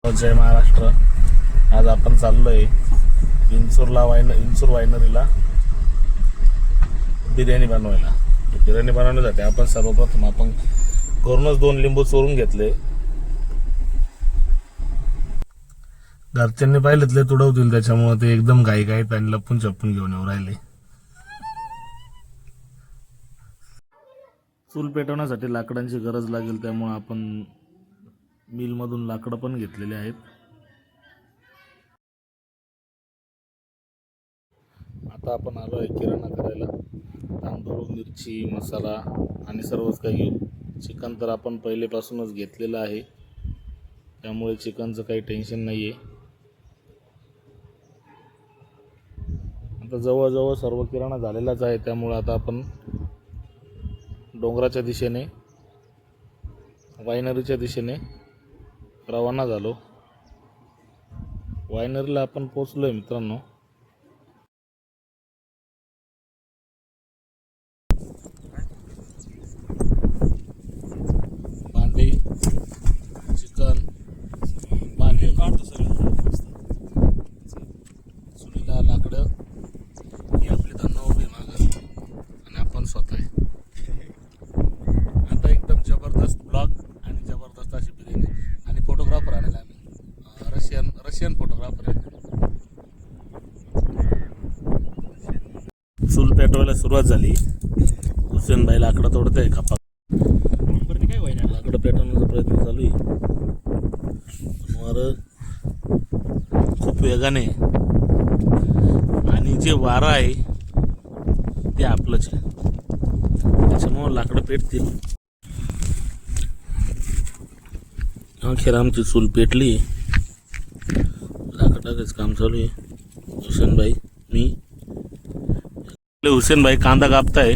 जय महाराष्ट्र. आज आपण चाललोय इंचूर वायनरीला बिर्याणी बनवायला. बिर्याणी बनवण्यासाठी आपण सर्वप्रथम घरूनच 2 लिंबू चोरून घेतले. घरच्यांनी पाहिलेतले तुडवतील, त्याच्यामुळे ते एकदम घाईघाईत आणि लपून छपून घेऊन येऊ राहिले. चूल पेटवण्यासाठी लाकडांची गरज लागेल, त्यामुळे आपण मिल मधून लाकडं पण घेतलेले आहेत. आता आपण आलोय किराणा करायला. तांदूळ, मिरची, मसाला आणि सर्वच काही घेऊ. चिकन तर आपण पहिलेपासूनच घेतलेलं आहे, त्यामुळे चिकनचं काही टेन्शन नाही आहे. आता जवळजवळ सर्व किराणा झालेलाच आहे, त्यामुळे आता आपण डोंगराच्या दिशेने, वायनरीच्या दिशेने रवाना झालो. वायनरीला आपण पोचलोय मित्रांनो. भांडी, चिकन, भांडी काढतो सगळं. चुलीला लाकडं, ही आपली धन्ना उभी मागं आणि आपण स्वतः आहे. आता एकदम जबरदस्त ब्लॉग आणि जबरदस्त अशी बिर्याणी. आणि फोटोग्राफर आलेला आम्ही, रशियन फोटोग्राफर आहे. चूल पेटवायला सुरुवात झाली. हुसेन भाई लाकडं तोडते खपा. लाकडं पेटवण्याचा प्रयत्न चालू आहे, वारं खूप वेगाने आणि जे वारं आहे ते आपलंच आहे, त्याच्यामुळं लाकडं पेटतील. अखेर आमची चूल पेटली. लाकडं टाकायचं काम चालू आहे. हुसेन भाई, मी, हुसेन भाई कांदा कापताय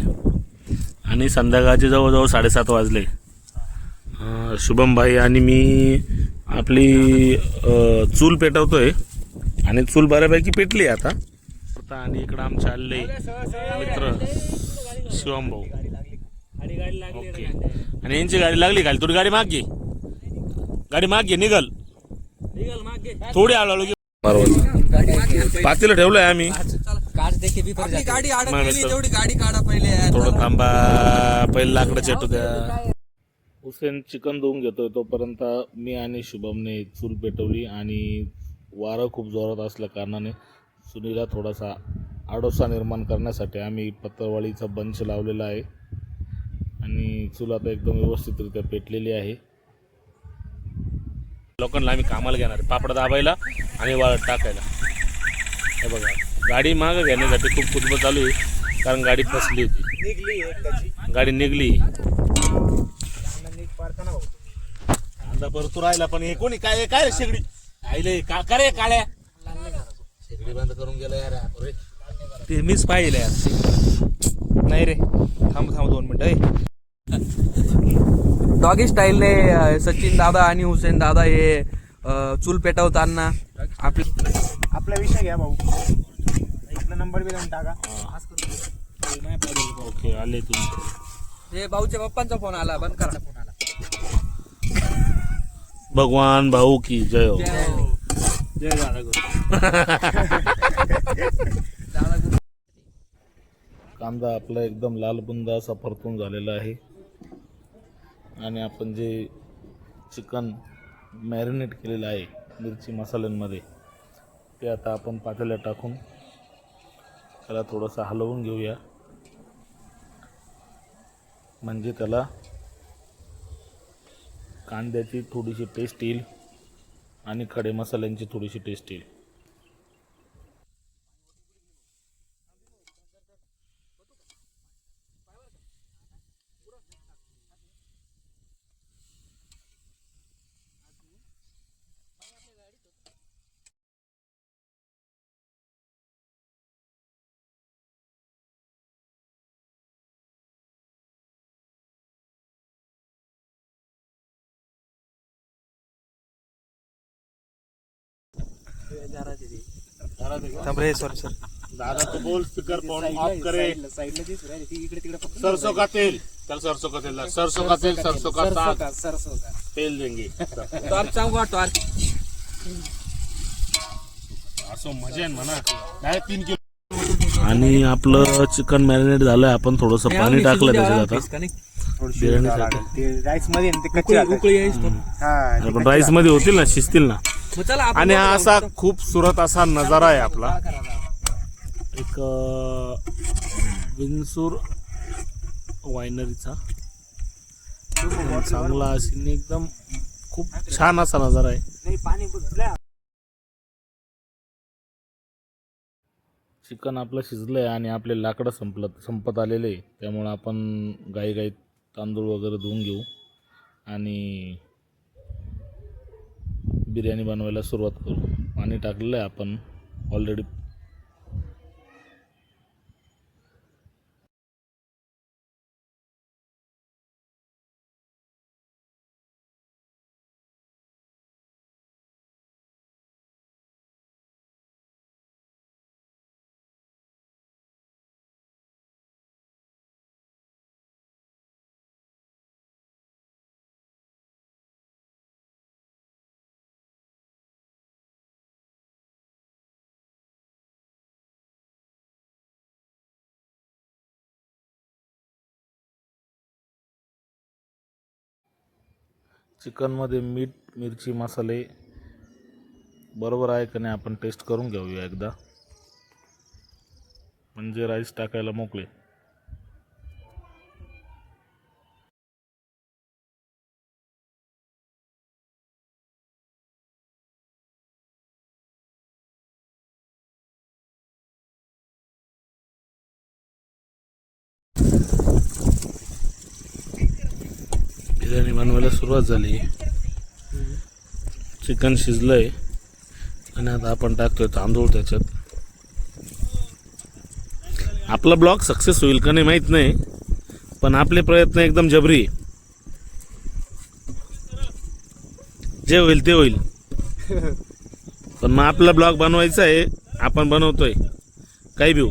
आणि संध्याकाळचे जवळजवळ 7:30 वाजले. शुभम भाई आणि मी आपली चूल पेटवतोय आणि चूल बऱ्यापैकी पेटली आता. आणि इकडं आमचे आले मित्र शिवम भाऊ. ओके, आणि यांची गाडी लागली खाली. थोडी गाडी माग घे, गाडी माग घे, निघल थोडी हळूहळू. पातीला ठेवलंय आम्ही. थोडं थांबा, पहिले लाकडं चेटू द्या. हुसेन चिकन धुवून घेतोय, तोपर्यंत मी आणि शुभमने चूल पेटवली. आणि वारं खूप जोरात असल्या कारणाने चुलीला थोडासा आडोसा निर्माण करण्यासाठी आम्ही पत्रवाळीचा बंच लावलेला आहे. आणि चूल आता एकदम व्यवस्थितरित्या पेटलेली आहे. लोकांना आम्ही कामाला घेणार आहे, पापड दाबायला आणि वाळत टाकायला. हे बघा, गाडी मागं घेण्यासाठी खूप कुटुंब चालू आहे, कारण गाडी फसली होती. गाडी निघली. कांदा परतू राहिला, पण हे कोणी काय काय शेगडी आईले का करे काळ्या शेगडी बंद करून गेला यार. ते मीच पाहिलं यार. नाही रे, थांब 2 मिनिटं. डॉगी स्टाईलने सचिन दादा आणि हुसेन दादा हे चूल पेटवताना आपला विषय घ्या भाऊ. इथला नंबर बी देऊन टाका. ओके, आले तुम्ही. हे भाऊच्या पप्पांचा फोन आला, बंद करा फोन आला. भगवान भाऊ की जय हो. जय दादा. कांदा आपला एकदम लालबुंद असा परतून झालेला आहे. आणि आपण जे चिकन मॅरिनेट केलेलं आहे मिरची मसाल्यांमध्ये, ते आता आपण पातेल्यात टाकून त्याला थोडंसं हलवून घेऊया. म्हणजे त्याला कांद्याची थोडीशी टेस्ट येईल आणि खडे मसाल्यांची थोडीशी टेस्ट येईल. सॉरी. दादा तो बोल, स्पीकर फोन ऑफ करे. सरसों का तेल, चल सरसों का तेल, सरसों का तेल, सरसों का साग, तेल देंगे. टॉर्च सांगू, टॉर्च असं मजा आहे म्हणा. Direct 3 kilo. आणि आपलं चिकन मॅरिनेट झालंय. आपण थोडंसं पाणी टाकलं त्याच्यात आता बिर्याणीसाठी. ते राईस मध्ये ना ते कच्चे राहतात. उकळी यायची तर. हा पण राईस मध्ये होतील ना, शिजतील ना. मग चला आपण आणि हा बघू असा जाऊ. खूपसुरत असा नजारा आहे आपला. एक विंसूर वायनरीचा एकदम चांगला अशी एकदम खूप छान असा नजारा आहे. नाही पाणी बुजलंय. चिकन आपलं शिजलंय आणि आपले लाकडं संपत आलेले आहे. त्यामुळं आपण गाई तांदूळ वगैरे धुवून घेऊ आणि बिर्याणी बनवायला सुरुवात करू. पाणी टाकलेलं आहे आपण ऑलरेडी. चिकनमध्ये मीठ मिरची मसाले बरोबर आहे का नाही आपण टेस्ट करून घेऊया एकदा, म्हणजे राईस टाकायला मोकळे. बिर्याणी बनवायला सुरुवात झाली. चिकन शिजलंय आणि आता आपण टाकतोय तांदूळ त्याच्यात. आपला ब्लॉग सक्सेस होईल का नाही माहीत नाही, पण आपले प्रयत्न एकदम जबरी आहे. जे होईल ते होईल. पण मग आपला ब्लॉग बनवायचा आहे, आपण बनवतोय काही भिऊ.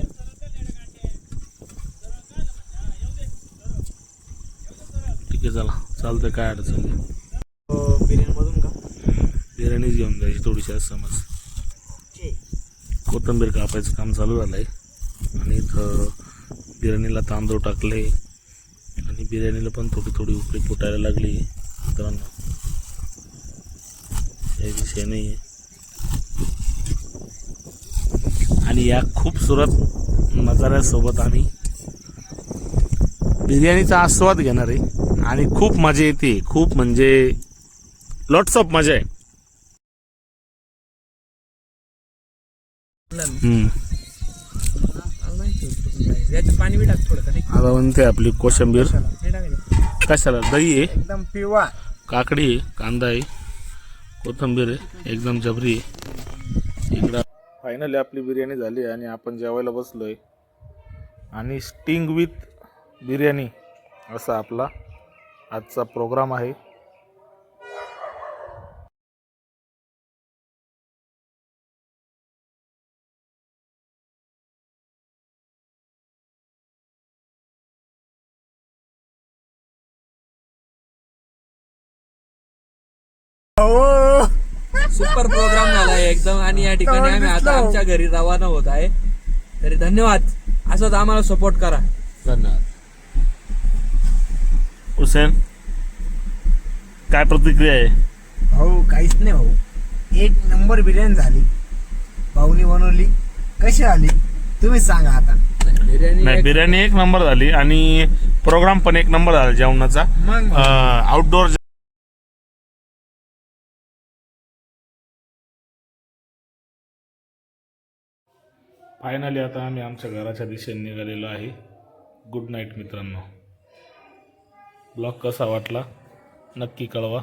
ठीक आहे चला, चालतंय, काय अडचण नाही. बिर्याणी मधून का बिर्याणीच घेऊन जायची थोडीशी आज समज. कोथिंबीर कापायचं काम चालू झालं आहे आणि इथं बिर्याणीला तांदूळ टाकले आणि बिर्याणीला पण थोडी थोडी उकळी फुटायला लागली मित्रांनो. काही विषय नाही आहे. आणि या खूपसुरत नजाऱ्यासोबत आम्ही बिर्याणीचा आस्वाद घेणार आहे आणि खूप मजा येते. खूप म्हणजे लॉट्स ऑफ मजा आहे. याच्यात पाणी बी टाक थोडं का नाही? आता म्हणते आपली कोशिंबीर. नाही टाकायचं. कशाला? दही आहे, एकदम पिवा. काकडी आहे, कांदा आहे, कोथिंबीर आहे, एकदम जबरी आहे. इकडं फायनली आपली बिर्याणी झाली आणि आपण जेवायला बसलोय. आणि स्टिंग विथ बिर्याणी असा आपला आजचा प्रोग्राम आहे. सुपर प्रोग्राम झाला एकदम. आणि या ठिकाणी आम्ही आता आमच्या घरी रवाना होत आहे. तरी धन्यवाद, असंच आम्हाला सपोर्ट करा. धन्यवाद. हुसेन, काय प्रतिक्रिया आहे? भाऊ काहीच नाही भाऊ, एक नंबर बिर्याणी झाली. भाऊनी बनवली, कशी आली तुम्ही सांगा आता. नाही, बिर्याणी एक नंबर झाली आणि प्रोग्राम पण एक नंबर झाला जेवणाचा. मग आउटडोर फायनली आता आम्ही आमच्या घराच्या दिशेने निघालेलो आहे. गुड नाईट मित्रांनो. ब्लॉग कसा वाटला नक्की कळवा.